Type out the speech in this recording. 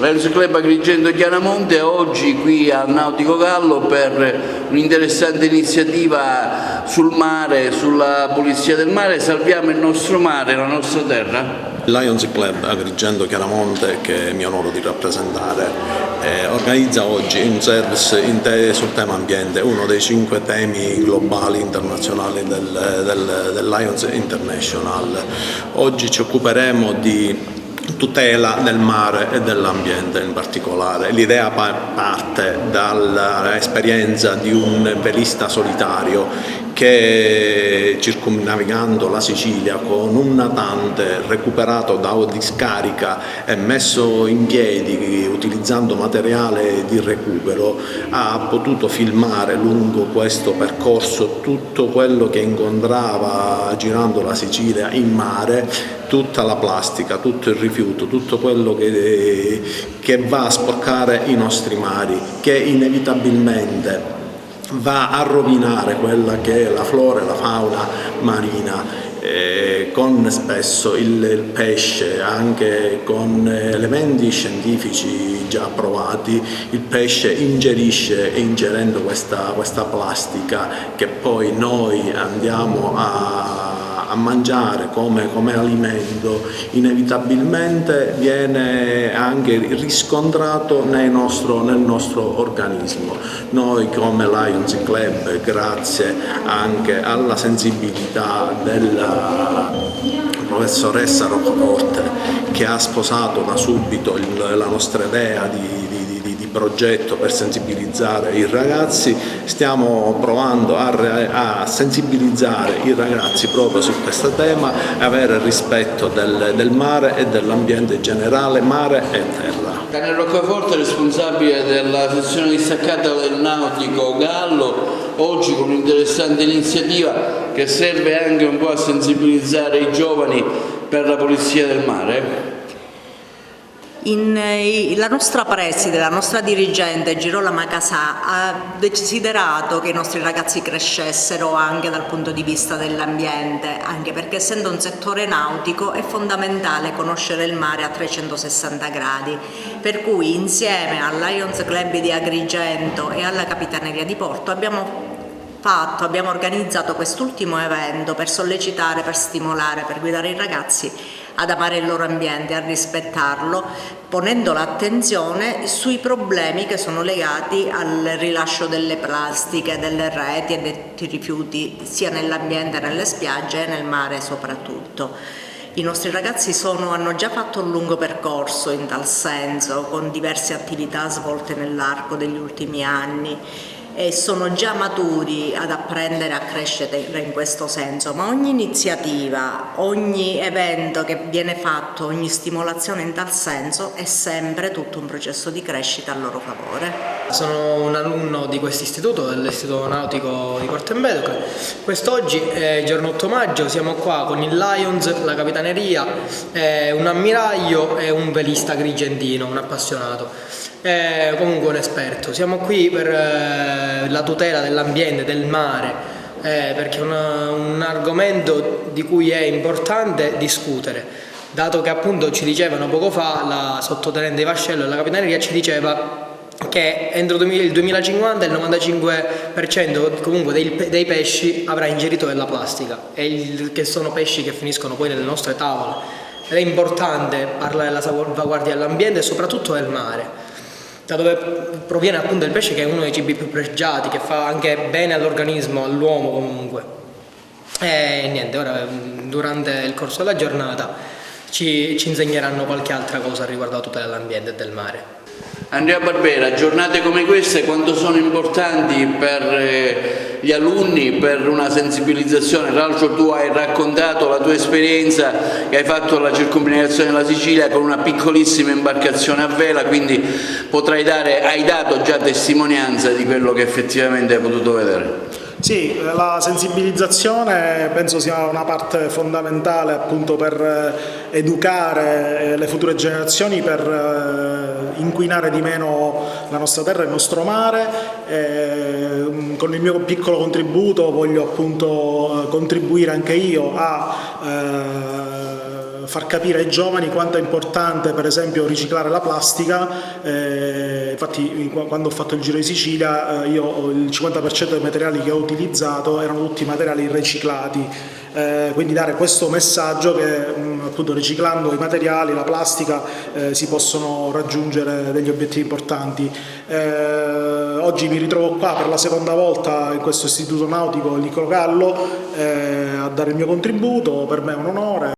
Lions Club Agrigento Chiaramonte è oggi qui al Nautico Gallo per un'interessante iniziativa sul mare, sulla pulizia del mare. Salviamo il nostro mare, la nostra terra. Lions Club Agrigento Chiaramonte, che mi onoro di rappresentare, organizza oggi un service sul tema ambiente, uno dei 5 temi globali internazionali del Lions International. Oggi ci occuperemo di tutela del mare e dell'ambiente in particolare. L'idea parte dall'esperienza di un velista solitario che, circumnavigando la Sicilia con un natante recuperato da discarica e messo in piedi utilizzando materiale di recupero, ha potuto filmare lungo questo percorso tutto quello che incontrava girando la Sicilia in mare, tutta la plastica, tutto il rifiuto, tutto quello che va a sporcare i nostri mari, che inevitabilmente va a rovinare quella che è la flora e la fauna marina, con spesso il pesce, anche con elementi scientifici già provati, il pesce ingerisce, e ingerendo questa plastica che poi noi andiamo a mangiare come alimento, inevitabilmente viene anche riscontrato nel nostro organismo. Noi come Lions Club, grazie anche alla sensibilità della professoressa Roccoforte, che ha sposato da subito la nostra idea di progetto per sensibilizzare i ragazzi, stiamo provando a sensibilizzare i ragazzi proprio su questo tema e avere rispetto del mare e dell'ambiente generale, mare e terra. Daniele Roccaforte, responsabile della sezione distaccata del Nautico Gallo, oggi con un'interessante iniziativa che serve anche un po' a sensibilizzare i giovani per la pulizia del mare. La nostra preside, la nostra dirigente Girolama Casà ha desiderato che i nostri ragazzi crescessero anche dal punto di vista dell'ambiente, anche perché essendo un settore nautico è fondamentale conoscere il mare a 360 gradi, per cui insieme al Lions Club di Agrigento e alla Capitaneria di Porto abbiamo organizzato quest'ultimo evento per sollecitare, per stimolare, per guidare i ragazzi ad amare il loro ambiente, a rispettarlo, ponendo l'attenzione sui problemi che sono legati al rilascio delle plastiche, delle reti e dei rifiuti sia nell'ambiente, nelle spiagge e nel mare soprattutto. I nostri ragazzi hanno già fatto un lungo percorso in tal senso, con diverse attività svolte nell'arco degli ultimi anni, e sono già maturi ad apprendere a crescere in questo senso, ma ogni iniziativa, ogni evento che viene fatto, ogni stimolazione in tal senso è sempre tutto un processo di crescita a loro favore. Sono un alunno di questo istituto, dell'Istituto Nautico di Porto Empedocle. Quest'oggi, giorno 8 maggio, siamo qua con il Lions, la Capitaneria, un ammiraglio e un velista agrigentino, un appassionato. Comunque un esperto. Siamo qui per la tutela dell'ambiente, del mare, perché è un argomento di cui è importante discutere, dato che appunto ci dicevano poco fa la sottotenente Vascello della Capitaneria, ci diceva che entro il 2050 il 95% comunque dei pesci avrà ingerito della plastica, che sono pesci che finiscono poi nelle nostre tavole, ed è importante parlare della salvaguardia dell'ambiente e soprattutto del mare, da dove proviene appunto il pesce, che è uno dei cibi più pregiati, che fa anche bene all'organismo, all'uomo comunque. E niente, ora durante il corso della giornata ci insegneranno qualche altra cosa riguardo alla tutela dell'ambiente e del mare. Andrea Barbera, giornate come queste quanto sono importanti per gli alunni, per una sensibilizzazione? Tra l'altro tu hai raccontato la tua esperienza che hai fatto alla circumnavigazione della Sicilia con una piccolissima imbarcazione a vela, quindi hai dato già testimonianza di quello che effettivamente hai potuto vedere. Sì, la sensibilizzazione penso sia una parte fondamentale appunto per educare le future generazioni, per inquinare di meno la nostra terra e il nostro mare. Con il mio piccolo contributo voglio appunto contribuire anche io a far capire ai giovani quanto è importante per esempio riciclare la plastica. Infatti quando ho fatto il Giro di Sicilia io il 50% dei materiali che ho utilizzato erano tutti materiali riciclati, quindi dare questo messaggio che appunto riciclando i materiali, la plastica, si possono raggiungere degli obiettivi importanti. Oggi mi ritrovo qua per la seconda volta in questo istituto nautico Niccolò Gallo a dare il mio contributo, per me è un onore.